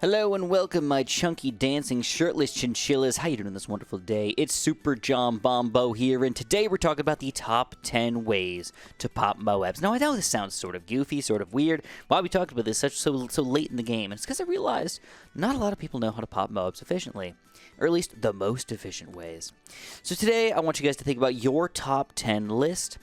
Hello and welcome, my chunky, dancing, shirtless chinchillas. How you doing this wonderful day? It's Super John Bombo here, and today we're talking about the top 10 ways to pop MOABs. Now, I know this sounds sort of goofy, sort of weird. Why are we talking about this so late in the game? And it's because I realized not a lot of people know how to pop MOABs efficiently, or at least the most efficient ways. So today, I want you guys to think about your top 10 list.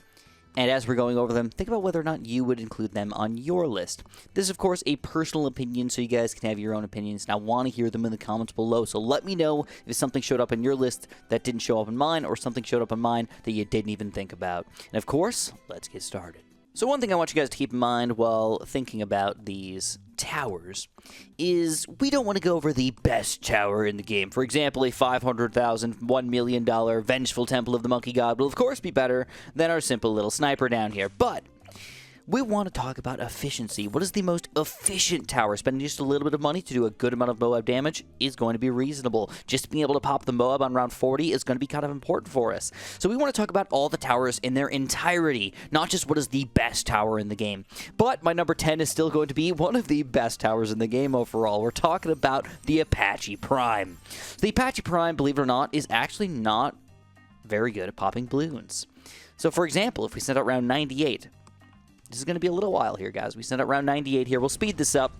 And as we're going over them, think about whether or not you would include them on your list. This is, of course, a personal opinion, so you guys can have your own opinions, and I want to hear them in the comments below. So let me know if something showed up in your list that didn't show up in mine, or something showed up in mine that you didn't even think about. And of course, let's get started. So one thing I want you guys to keep in mind while thinking about these towers is we don't want to go over the best tower in the game. For example, a $500,000, $1 million Vengeful Temple of the Monkey God will of course be better than our simple little sniper down here. But we want to talk about efficiency. What is the most efficient tower? Spending just a little bit of money to do a good amount of MOAB damage is going to be reasonable. Just being able to pop the MOAB on round 40 is going to be kind of important for us. So we want to talk about all the towers in their entirety, not just what is the best tower in the game. But my number 10 is still going to be one of the best towers in the game overall. We're talking about the Apache Prime. The Apache Prime, believe it or not, is actually not very good at popping balloons. So for example, if we send out round 98, this is going to be a little while here, guys. We sent out round 98 here. We'll speed this up.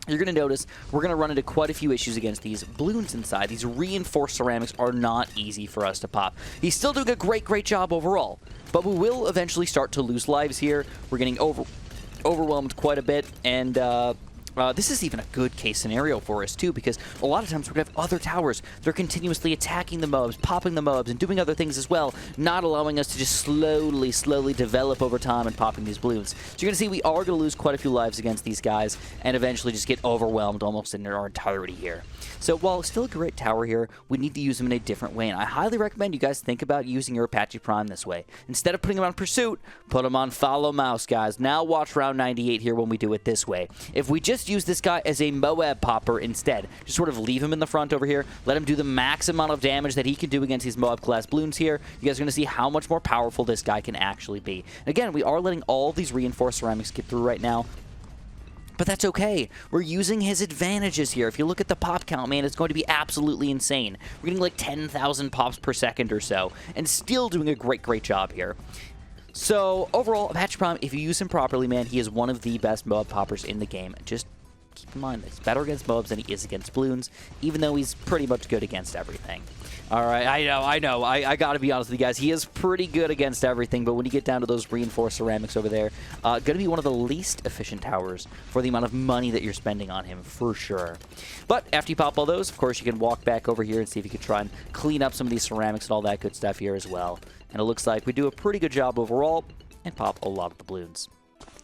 You're going to notice we're going to run into quite a few issues against these balloons inside. These reinforced ceramics are not easy for us to pop. He's still doing a great job overall, but we will eventually start to lose lives here. We're getting overwhelmed quite a bit, and this is even a good case scenario for us, too, because a lot of times we're going to have other towers that are continuously attacking the MOABs, popping the MOABs, and doing other things as well, not allowing us to just slowly develop over time and popping these balloons. So you're going to see we are going to lose quite a few lives against these guys and eventually just get overwhelmed almost in our entirety here. So while it's still a great tower here, we need to use them in a different way, and I highly recommend you guys think about using your Apache Prime this way. Instead of putting them on Pursuit, put them on Follow Mouse, guys. Now watch round 98 here when we do it this way. If we just use this guy as a MOAB popper instead, just sort of leave him in the front over here, let him do the max amount of damage that he can do against these MOAB class balloons here, you guys are going to see how much more powerful this guy can actually be. Again, we are letting all these reinforced ceramics get through right now, but that's okay. We're using his advantages here. If you look at the pop count, man, it's going to be absolutely insane. We're getting like 10,000 pops per second or so, and still doing a great job here. So overall, Apache Prime, if you use him properly, man, he is one of the best MOAB poppers in the game. Just keep in mind that he's better against MOABs than he is against balloons, even though he's pretty much good against everything. All right, I know. I got to be honest with you guys. He is pretty good against everything, but when you get down to those reinforced ceramics over there, going to be one of the least efficient towers for the amount of money that you're spending on him, for sure. But after you pop all those, of course, you can walk back over here and see if you can try and clean up some of these ceramics and all that good stuff here as well. And it looks like we do a pretty good job overall and pop a lot of the balloons.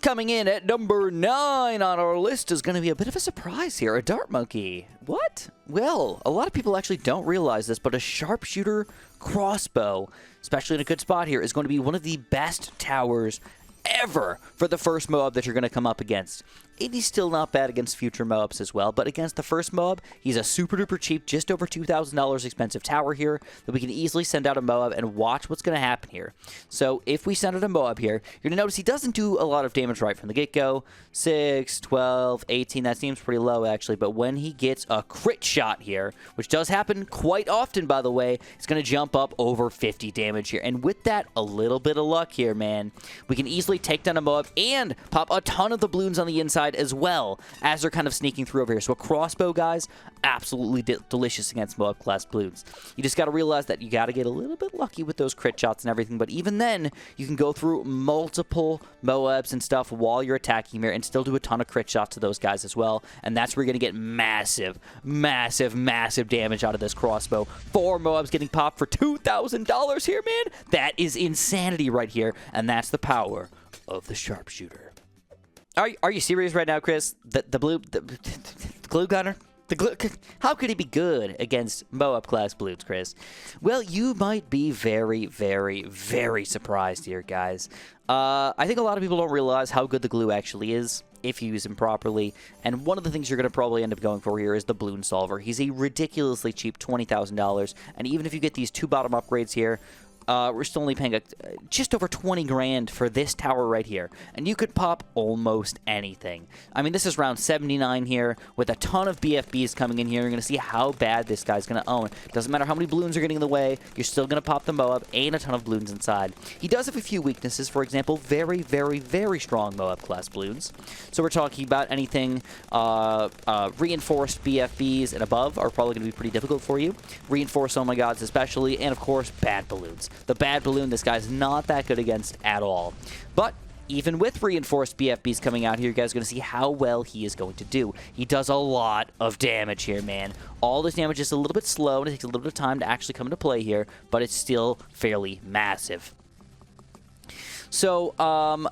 Coming in at number 9 on our list is going to be a bit of a surprise here, a dart monkey. What? Well, a lot of people actually don't realize this, but a sharpshooter crossbow, especially in a good spot here, is going to be one of the best towers ever for the first MOAB that you're going to come up against. And he's still not bad against future MOABs as well, but against the first MOAB, he's a super duper cheap, just over $2,000 expensive tower here that we can easily send out a MOAB and watch what's going to happen here. So if we send out a MOAB here, you're going to notice he doesn't do a lot of damage right from the get-go. 6, 12, 18, that seems pretty low actually, but when he gets a crit shot here, which does happen quite often by the way, it's going to jump up over 50 damage here. And with that, a little bit of luck here, man, we can easily take down a MOAB and pop a ton of the balloons on the inside as well as they're kind of sneaking through over here. So a crossbow, guys, absolutely delicious against MOAB class balloons. You just got to realize that you got to get a little bit lucky with those crit shots and everything, but even then, you can go through multiple MOABs and stuff while you're attacking here and still do a ton of crit shots to those guys as well, and that's where you're going to get massive damage out of this crossbow. 4 MOABs getting popped for $2,000 here, man. That is insanity right here, and that's the power of the sharpshooter. Are you serious right now, Chris? The glue gunner? How could he be good against MOAB class balloons, Chris? Well, you might be very surprised here, guys. I think a lot of people don't realize how good the glue actually is if you use him properly, and one of the things you're going to probably end up going for here is the balloon solver. He's a ridiculously cheap $20,000, and even if you get these 2 bottom upgrades here, we're still only paying just over 20 grand for this tower right here. And you could pop almost anything. I mean, this is round 79 here with a ton of BFBs coming in here. You're going to see how bad this guy's going to own. Doesn't matter how many balloons are getting in the way. You're still going to pop the MOAB and a ton of balloons inside. He does have a few weaknesses. For example, very, very, very strong MOAB class balloons. So we're talking about anything reinforced BFBs and above are probably going to be pretty difficult for you. Reinforced oh my gods especially. And of course, bad balloons. The bad balloon, this guy's not that good against at all. But even with reinforced BFBs coming out here, you guys are going to see how well he is going to do. He does a lot of damage here, man. All this damage is a little bit slow, and it takes a little bit of time to actually come into play here, but it's still fairly massive. So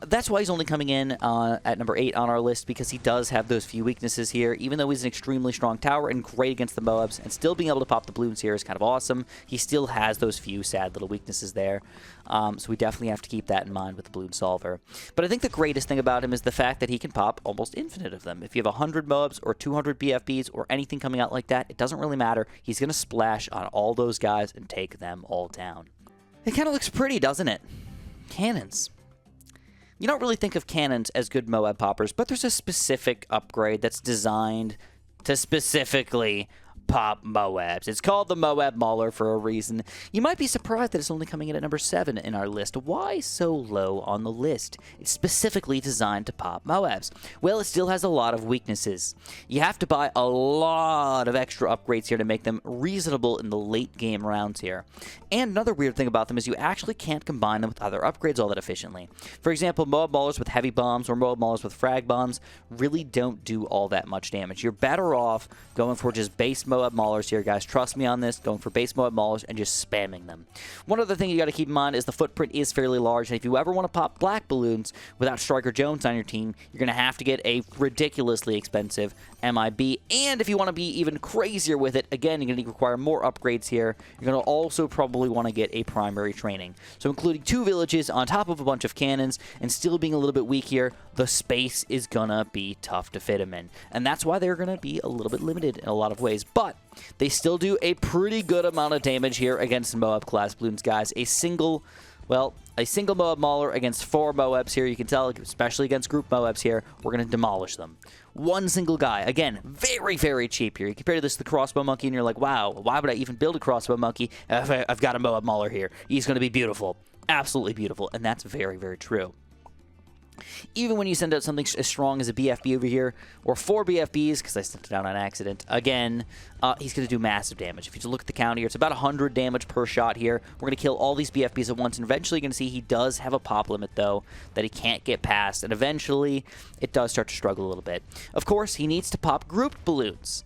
that's why he's only coming in at number 8 on our list, because he does have those few weaknesses here. Even though he's an extremely strong tower and great against the MOABs, and still being able to pop the balloons here is kind of awesome, he still has those few sad little weaknesses there. So we definitely have to keep that in mind with the balloon solver. But I think the greatest thing about him is the fact that he can pop almost infinite of them. If you have 100 MOABs or 200 BFBs or anything coming out like that, it doesn't really matter. He's going to splash on all those guys and take them all down. It kind of looks pretty, doesn't it? Cannons. You don't really think of cannons as good MOAB poppers, but there's a specific upgrade that's designed to specifically pop MOABs. It's called the MOAB Mauler for a reason. You might be surprised that it's only coming in at number 7 in our list. Why so low on the list? It's specifically designed to pop MOABs. Well, it still has a lot of weaknesses. You have to buy a lot of extra upgrades here to make them reasonable in the late game rounds here. And another weird thing about them is you actually can't combine them with other upgrades all that efficiently. For example, MOAB Maulers with heavy bombs or MOAB Maulers with frag bombs really don't do all that much damage. You're better off going for just base MOAB Maulers here, guys. Trust me on this. Going for base MOAB Maulers and just spamming them. One other thing you got to keep in mind is the footprint is fairly large, and if you ever want to pop black balloons without Striker Jones on your team, you're going to have to get a ridiculously expensive MIB, and if you want to be even crazier with it, again, you're going to require more upgrades here. You're going to also probably want to get a primary training. So including 2 villages on top of a bunch of cannons and still being a little bit weak here, the space is going to be tough to fit him in. And that's why they're going to be a little bit limited in a lot of ways. But they still do a pretty good amount of damage here against MOAB class balloons, guys. A single MOAB Mauler against 4 MOABs here, you can tell, especially against group MOABs here, we're going to demolish them. One single guy. Again, very, very cheap here. You compare this to the Crossbow Monkey, and you're like, wow, why would I even build a Crossbow Monkey if I've got a MOAB Mauler here? He's going to be beautiful. Absolutely beautiful. And that's very, very true. Even when you send out something as strong as a BFB over here, or 4 BFBs, because I sent it out on accident, again, he's going to do massive damage. If you just look at the count here, it's about 100 damage per shot here. We're going to kill all these BFBs at once, and eventually you're going to see he does have a pop limit, though, that he can't get past, and eventually it does start to struggle a little bit. Of course, he needs to pop grouped balloons,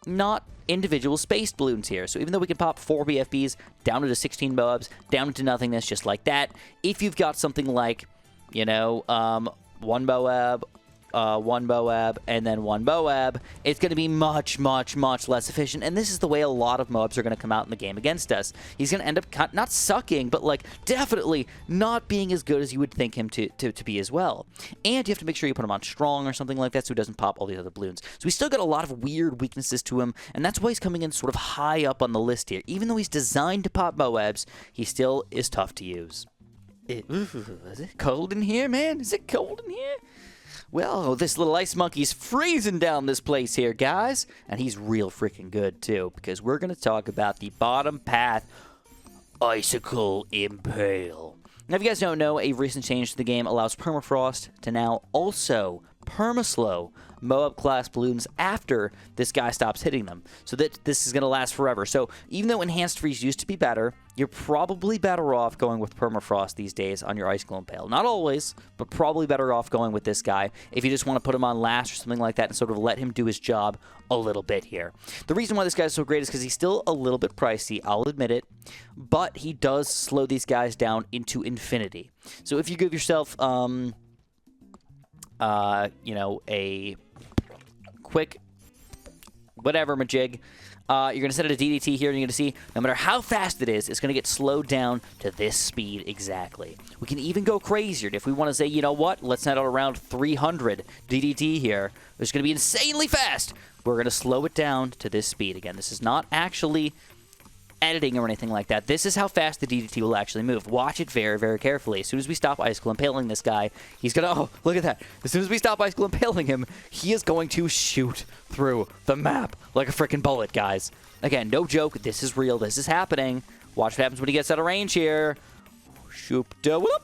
not individual spaced balloons here. So even though we can pop 4 BFBs down into 16 MOABs, down into nothingness, just like that, if you've got something like, you know, 1 MOAB, 1 MOAB, and then 1 MOAB, it's going to be much, much, much less efficient. And this is the way a lot of MOABs are going to come out in the game against us. He's going to end up not sucking, but like definitely not being as good as you would think him to be as well. And you have to make sure you put him on strong or something like that so he doesn't pop all the other balloons. So he's still got a lot of weird weaknesses to him, and that's why he's coming in sort of high up on the list here. Even though he's designed to pop MOABs, he still is tough to use. Is it cold in here, man? Is it cold in here? Well, this little ice monkey's freezing down this place here, guys. And he's real freaking good, too, because we're going to talk about the bottom path Icicle Impale. Now, if you guys don't know, a recent change to the game allows permafrost to now also permaslow MOAB class balloons after this guy stops hitting them, so that this is going to last forever. So even though enhanced freeze used to be better, you're probably better off going with permafrost these days on your Icicle Impale. Not always, but probably better off going with this guy if you just want to put him on last or something like that and sort of let him do his job a little bit here. The reason why this guy is so great is because he's still a little bit pricey, I'll admit it, but he does slow these guys down into infinity. So if you give yourself, you know, a quick whatever majig, you're going to set it to DDT here, and you're going to see no matter how fast it is, it's going to get slowed down to this speed exactly. We can even go crazier if we want to say, you know what, let's set it around 300 DDT here. It's going to be insanely fast. We're going to slow it down to this speed. Again, this is not actually editing or anything like that. This is how fast the DDT will actually move. Watch it very, very carefully. As soon as we stop Icicle Impaling this guy, he's going to... Oh, look at that. As soon as we stop Icicle Impaling him, he is going to shoot through the map like a freaking bullet, guys. Again, no joke. This is real. This is happening. Watch what happens when he gets out of range here. Shoop, whoop.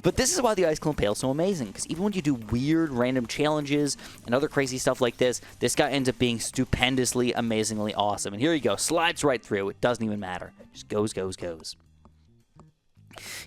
But this is why the Icicle Impale is so amazing, because even when you do weird random challenges and other crazy stuff like this guy ends up being stupendously, amazingly awesome. And here you go, slides right through. It doesn't even matter. Just goes, goes, goes.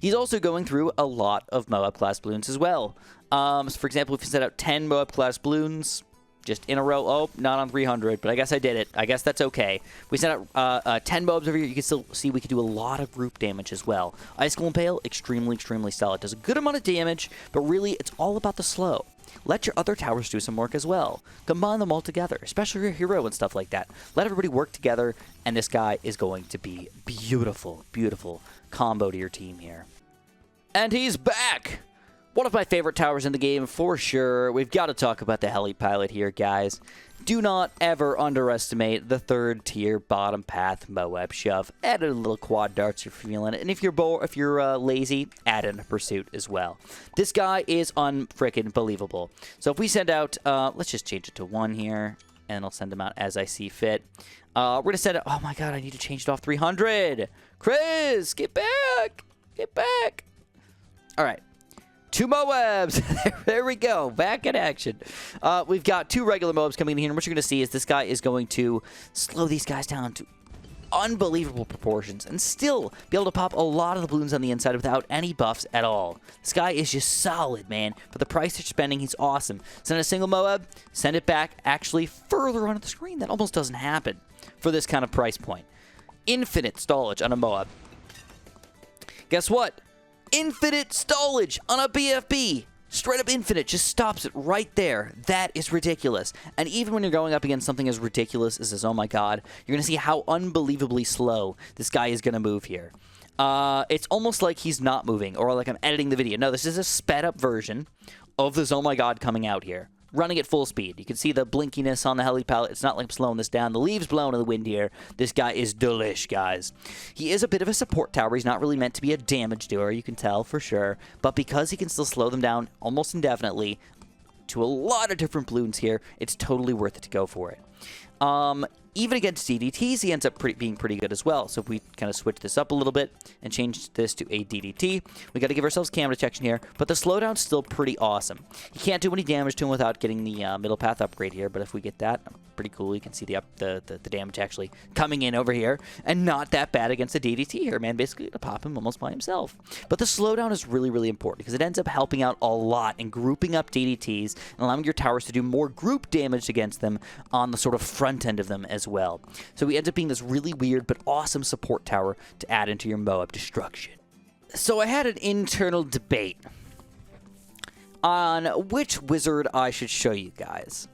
He's also going through a lot of MOAB class balloons as well. So for example, if you set out 10 MOAB class balloons just in a row. Oh, not on 300, but I guess I did it. I guess that's okay. We sent out 10 MOABs over here. You can still see we can do a lot of group damage as well. Icicle Impale, extremely, extremely solid. Does a good amount of damage, but really it's all about the slow. Let your other towers do some work as well. Combine them all together, especially your hero and stuff like that. Let everybody work together, and this guy is going to be beautiful, beautiful combo to your team here. And he's back! One of my favorite towers in the game, for sure. We've got to talk about the Heli Pilot here, guys. Do not ever underestimate the third tier bottom path MOAB shove. Add in a little quad darts if you're feeling it, and if you're lazy, add in a pursuit as well. This guy is unfrickin' believable. So if we send out, let's just change it to 1 here, and I'll send them out as I see fit. We're gonna send it. Oh my god, I need to change it off 300. Chris, get back, get back. All right. 2 MOABs. There we go. Back in action. We've got 2 regular MOABs coming in here, and what you're going to see is this guy is going to slow these guys down to unbelievable proportions and still be able to pop a lot of the balloons on the inside without any buffs at all. This guy is just solid, man. For the price you're spending, he's awesome. Send a single MOAB, send it back actually further onto the screen. That almost doesn't happen for this kind of price point. Infinite stallage on a MOAB. Guess what? Infinite stallage on a BFB. Straight up infinite. Just stops it right there. That is ridiculous. And even when you're going up against something as ridiculous as this, oh my god, you're going to see how unbelievably slow this guy is going to move here. It's almost like he's not moving, or like I'm editing the video. No, this is a sped up version of this oh my god coming out here. Running at full speed. You can see the blinkiness on the Heli Pilot. It's not like I'm slowing this down. The leaves blowing in the wind here. This guy is delish, guys. He is a bit of a support tower. He's not really meant to be a damage doer, you can tell for sure. But because he can still slow them down almost indefinitely to a lot of different balloons here, it's totally worth it to go for it. Even against DDTs, he ends up being pretty good as well. So if we kind of switch this up a little bit and change this to a DDT, we got to give ourselves cam detection here, but the slowdown's still pretty awesome. You can't do any damage to him without getting the middle path upgrade here, but if we get that, pretty cool. You can see the damage actually coming in over here, and not that bad against a DDT here, man. Basically, to pop him almost by himself. But the slowdown is really, really important because it ends up helping out a lot in grouping up DDTs and allowing your towers to do more group damage against them on the sort of front end of them as well. So we end up being this really weird but awesome support tower to add into your MOAB destruction. So I had an internal debate on which wizard I should show you guys.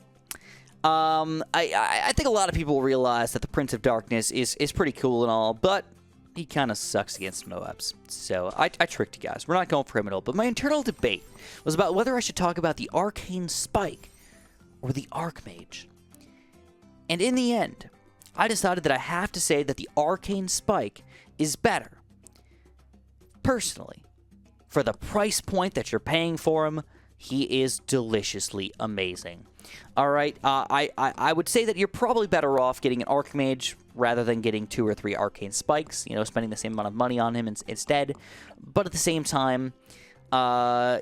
I think a lot of people realize that the Prince of Darkness is pretty cool and all, but he kind of sucks against MOABs. So I tricked you guys. We're not going for him at all. But my internal debate was about whether I should talk about the Arcane Spike or the Archmage. And in the end, I decided that I have to say that the Arcane Spike is better. Personally, for the price point that you're paying for him, he is deliciously amazing. All right, I would say that you're probably better off getting an Archmage rather than getting 2 or 3 Arcane Spikes, you know, spending the same amount of money on him instead. But at the same time,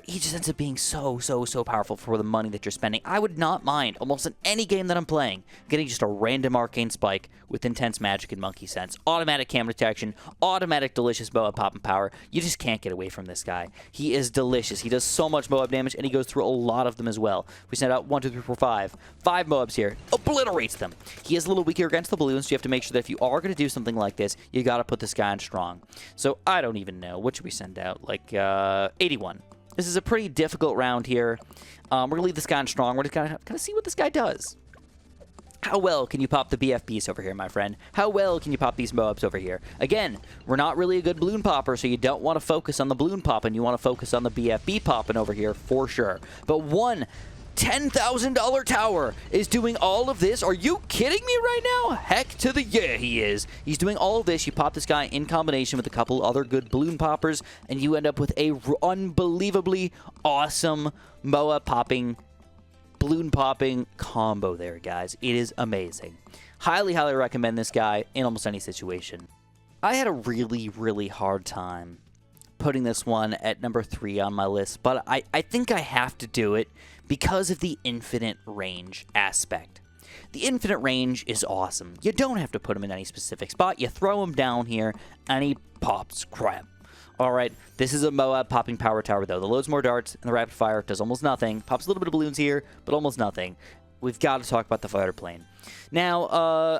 he just ends up being so powerful for the money that you're spending. I would not mind, almost in any game that I'm playing, getting just a random Arcane Spike with intense magic and monkey sense. Automatic cam detection, automatic delicious MOAB pop and power. You just can't get away from this guy. He is delicious. He does so much MOAB damage, and he goes through a lot of them as well. We send out 1, 2, 3, 4, 5. 5 MOABs here. Obliterates them. He is a little weaker against the balloons, so you have to make sure that if you are going to do something like this, you got to put this guy on strong. So I don't even know. What should we send out? Like 81. This is a pretty difficult round here. We're going to leave this guy on strong. We're just going to see what this guy does. How well can you pop the BFBs over here, my friend? How well can you pop these MOABs over here? Again, we're not really a good balloon popper, so you don't want to focus on the balloon popping. You want to focus on the BFB popping over here for sure. But one $10,000 tower is doing all of this. Are you kidding me right now? Heck to the yeah, he is. He's doing all of this. You pop this guy in combination with a couple other good balloon poppers, and you end up with a unbelievably awesome MOAB popping, balloon popping combo there, guys. It is amazing. Highly, highly recommend this guy in almost any situation. I had a really, really hard time putting this one at number 3 on my list, but I think I have to do it because of the infinite range aspect. The infinite range is awesome. You don't have to put him in any specific spot. You throw him down here, and he pops crap. Alright, this is a MOAB popping power tower, though. The loads more darts, and the rapid fire does almost nothing. Pops a little bit of balloons here, but almost nothing. We've got to talk about the fighter plane. Now,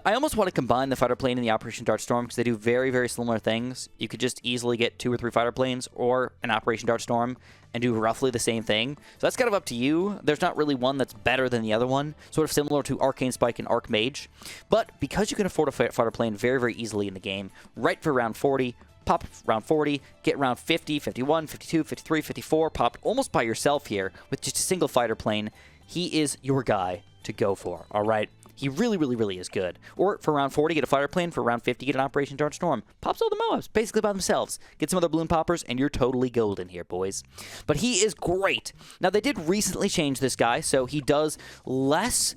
I almost want to combine the fighter plane and the Operation Dart Storm because they do very, very similar things. You could just easily get 2 or 3 fighter planes or an Operation Dart Storm and do roughly the same thing. So that's kind of up to you. There's not really one that's better than the other one, sort of similar to Arcane Spike and Arc Mage. But because you can afford a fighter plane very, very easily in the game, right for round 40, pop round 40, get round 50, 51, 52, 53, 54, popped almost by yourself here with just a single fighter plane. He is your guy to go for, all right? He really, really, really is good. Or for round 40, get a fighter plane. For round 50, get an Operation Dart Storm. Pops all the MOABs, basically by themselves. Get some other balloon poppers, and you're totally golden here, boys. But he is great. Now, they did recently change this guy, so he does less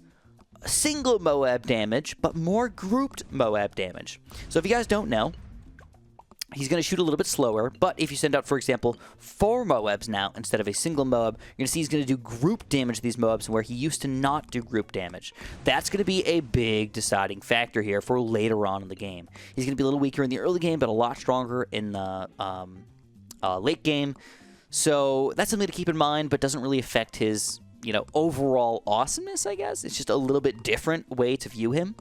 single MOAB damage, but more grouped MOAB damage. So if you guys don't know, he's going to shoot a little bit slower, but if you send out, for example, 4 MOABs now instead of a single MOAB, you're going to see he's going to do group damage to these MOABs where he used to not do group damage. That's going to be a big deciding factor here for later on in the game. He's going to be a little weaker in the early game, but a lot stronger in the late game. So that's something to keep in mind, but doesn't really affect his, you know, overall awesomeness, I guess. It's just a little bit different way to view him.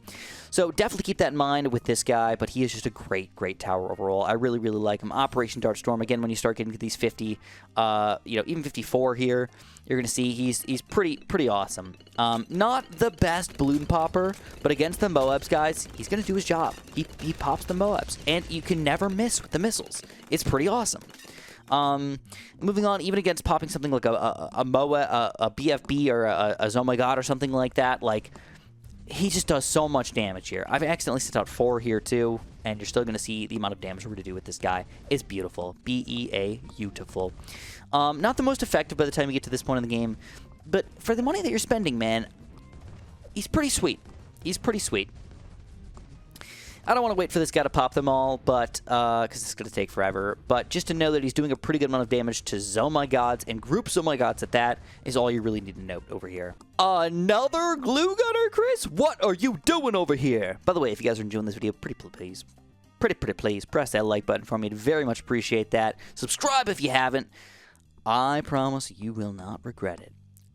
So definitely keep that in mind with this guy, but he is just a great, great tower overall. I really, really like him. Operation Dart Storm, again, when you start getting to these 50, you know, even 54 here, you're going to see he's pretty awesome. Not the best balloon popper, but against the MOABs, guys, he's going to do his job. He pops the MOABs, and you can never miss with the missiles. It's pretty awesome. Moving on, even against popping something like a MOA, a BFB, or a Oh My God, or something like that, like, he just does so much damage here. I've accidentally sent out 4 here, too, and you're still going to see the amount of damage we're going to do with this guy is beautiful. B-E-A-beautiful. Not the most effective by the time you get to this point in the game, but for the money that you're spending, man, he's pretty sweet. He's pretty sweet. I don't want to wait for this guy to pop them all, but because it's going to take forever. But just to know that he's doing a pretty good amount of damage to Oh My Gods and group Oh My Gods at that is all you really need to note over here. Another glue gunner, Chris? What are you doing over here? By the way, if you guys are enjoying this video, pretty please press that like button for me. I'd very much appreciate that. Subscribe if you haven't. I promise you will not regret it.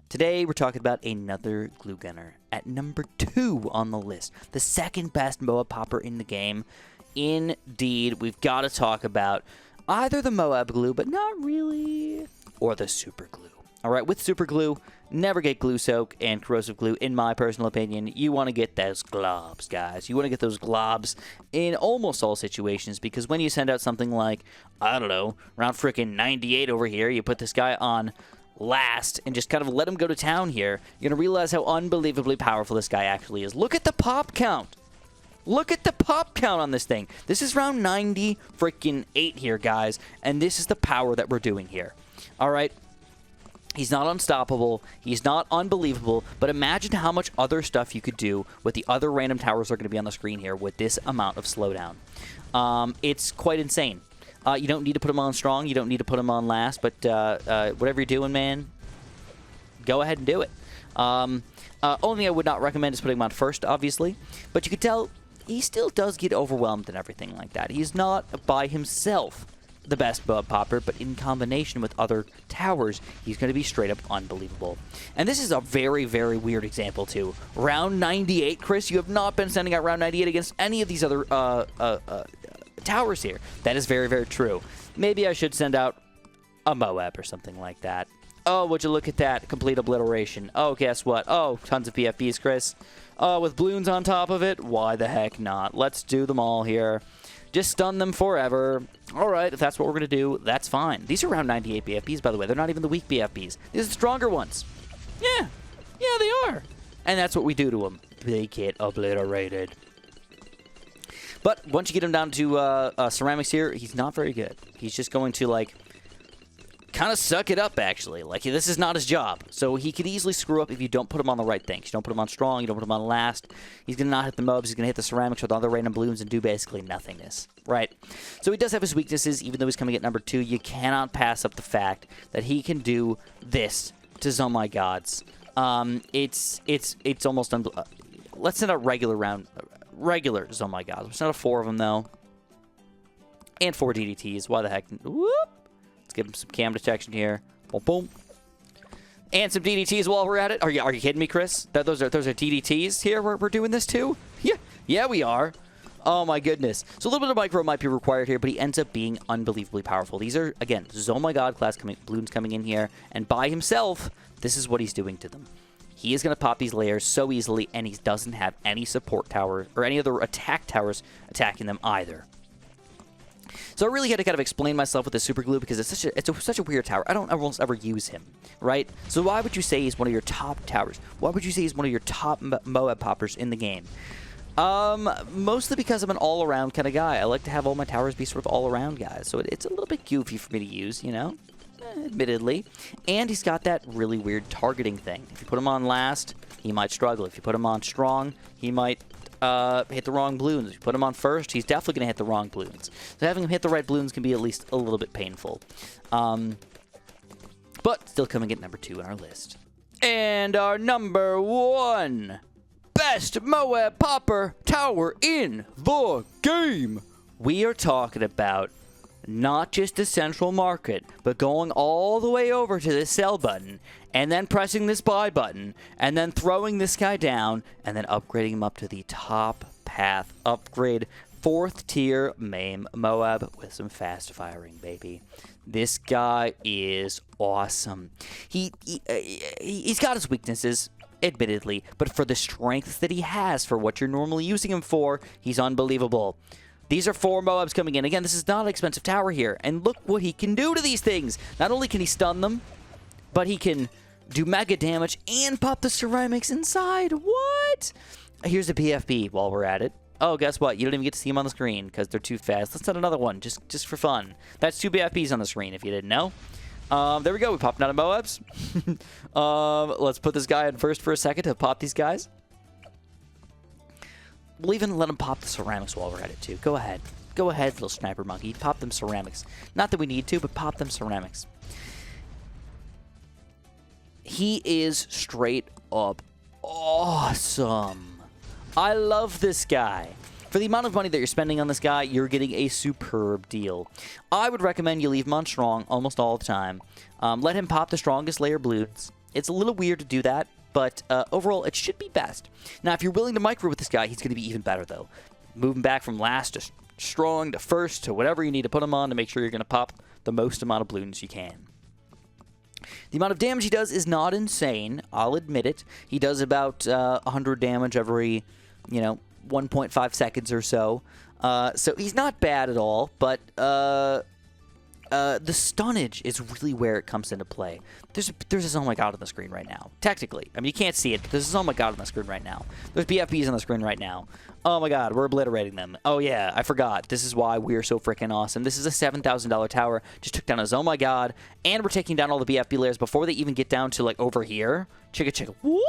Today, we're talking about another glue gunner at number 2 on the list. The second best MOAB popper in the game. Indeed, we've got to talk about either the MOAB glue, but not really, or the super glue. All right, with super glue, never get glue soak and corrosive glue, in my personal opinion. You want to get those globs, guys. You want to get those globs in almost all situations, because when you send out something like, I don't know, around frickin' 98 over here, you put this guy on last and just kind of let him go to town here, you're going to realize how unbelievably powerful this guy actually is. Look at the pop count. Look at the pop count on this thing. This is round 90 freaking 8 here, guys, and this is the power that we're doing here. All right. He's not unstoppable. He's not unbelievable, but imagine how much other stuff you could do with the other random towers that are going to be on the screen here with this amount of slowdown. It's quite insane. You don't need to put him on strong. You don't need to put him on last. But whatever you're doing, man, go ahead and do it. Only thing I would not recommend is putting him on first, obviously. But you could tell he still does get overwhelmed and everything like that. He's not by himself the best MOAB popper, but in combination with other towers, he's going to be straight up unbelievable. And this is a very, very weird example, too. Round 98, Chris, you have not been sending out round 98 against any of these other towers here. That is very, very true. Maybe I should send out a MOAB or something like that. Oh, would you look at that? Complete obliteration. Oh, guess what? Oh, tons of PFPs, Chris. With Bloons on top of it? Why the heck not? Let's do them all here. Just stun them forever. All right, if that's what we're going to do, that's fine. These are around 98 BFPs, by the way. They're not even the weak BFPs. These are the stronger ones. Yeah, Yeah, they are. And that's what we do to them. They get obliterated. But once you get him down to ceramics here, he's not very good. He's just going to, like, kind of suck it up, actually. Like, this is not his job. So he could easily screw up if you don't put him on the right things. You don't put him on strong, you don't put him on last. He's going to not hit the MOABS. He's going to hit the ceramics with other random balloons and do basically nothingness. Right? So he does have his weaknesses, even though he's coming at number 2. You cannot pass up the fact that he can do this to Oh My Gods. It's almost let's send out regular Oh My Gods. Let's send out 4 of them, though. And 4 DDTs. Why the heck? Whoop! Let's give him some cam detection here. Boom, boom. And some DDTs while we're at it. Are you kidding me, Chris? Those are DDTs here we're doing this too? Yeah, we are. Oh my goodness. So a little bit of micro might be required here, but he ends up being unbelievably powerful. These are, again, Oh My God class Bloons coming in here, and by himself, this is what he's doing to them. He is going to pop these layers so easily, and he doesn't have any support tower or any other attack towers attacking them either. So I really had to kind of explain myself with the super glue because it's such a weird tower. I don't almost ever use him, right? So why would you say he's one of your top towers? Why would you say he's one of your top MOAB poppers in the game? Mostly because I'm an all-around kind of guy. I like to have all my towers be sort of all-around guys. So it's a little bit goofy for me to use, you know? Admittedly. And he's got that really weird targeting thing. If you put him on last, he might struggle. If you put him on strong, he might hit the wrong balloons. If you put him on first, he's definitely going to hit the wrong balloons. So having him hit the right balloons can be at least a little bit painful. But still coming at number 2 on our list. And our number 1 best MOAB popper tower in the game. We are talking about not just the central market, but going all the way over to this sell button, and then pressing this buy button, and then throwing this guy down, and then upgrading him up to the top path upgrade. 4th tier MAME MOAB with some fast firing, baby. This guy is awesome. He's got his weaknesses, admittedly, but for the strengths that he has, for what you're normally using him for, he's unbelievable. These are 4 MOABs coming in. Again, this is not an expensive tower here. And look what he can do to these things. Not only can he stun them, but he can do mega damage and pop the ceramics inside. What? Here's a PFP while we're at it. Oh, guess what? You don't even get to see them on the screen because they're too fast. Let's set another one just for fun. That's 2 PFPs on the screen if you didn't know. There we go. We popped out of MOABs. Let's put this guy in first for a second to pop these guys. We'll even let him pop the ceramics while we're at it, too. Go ahead. Go ahead, little sniper monkey. Pop them ceramics. Not that we need to, but pop them ceramics. He is straight up awesome. I love this guy. For the amount of money that you're spending on this guy, you're getting a superb deal. I would recommend you leave him on strong almost all the time. Let him pop the strongest layer balloons. It's a little weird to do that, but overall, it should be best. Now, if you're willing to micro with this guy, he's going to be even better, though. Move him back from last to strong to first to whatever you need to put him on to make sure you're going to pop the most amount of balloons you can. The amount of damage he does is not insane. I'll admit it. He does about 100 damage every, 1.5 seconds or so. So he's not bad at all, but the stunnage is really where it comes into play. There's this Oh My God on the screen right now. Technically. I mean, you can't see it, but there's this Oh My God on the screen right now. There's BFBs on the screen right now. Oh my God, we're obliterating them. Oh yeah, I forgot. This is why we're so freaking awesome. This is a $7,000 tower. Just took down his Oh My God, and we're taking down all the BFB layers before they even get down to, like, over here. Chicka chicka. What?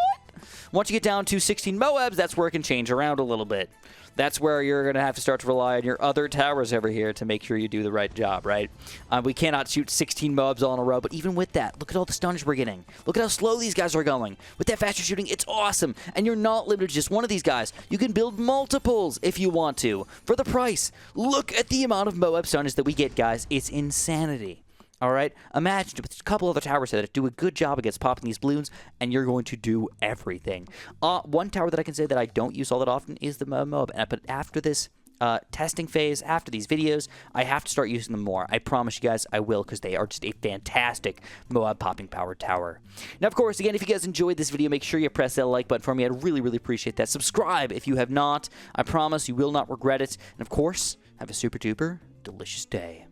Once you get down to 16 MOABs, that's where it can change around a little bit. That's where you're going to have to start to rely on your other towers over here to make sure you do the right job, right? We cannot shoot 16 MOABs all in a row, but even with that, look at all the stunnage we're getting. Look at how slow these guys are going. With that faster shooting, it's awesome. And you're not limited to just one of these guys. You can build multiples if you want to. For the price, look at the amount of MOAB stunnage that we get, guys. It's insanity. All right? Imagine a couple other towers that do a good job against popping these balloons, and you're going to do everything. One tower that I can say that I don't use all that often is the MOAB. But after this testing phase, after these videos, I have to start using them more. I promise you guys I will, because they are just a fantastic MOAB popping power tower. Now, of course, again, if you guys enjoyed this video, make sure you press that like button for me. I'd really, really appreciate that. Subscribe if you have not. I promise you will not regret it. And, of course, have a super duper delicious day.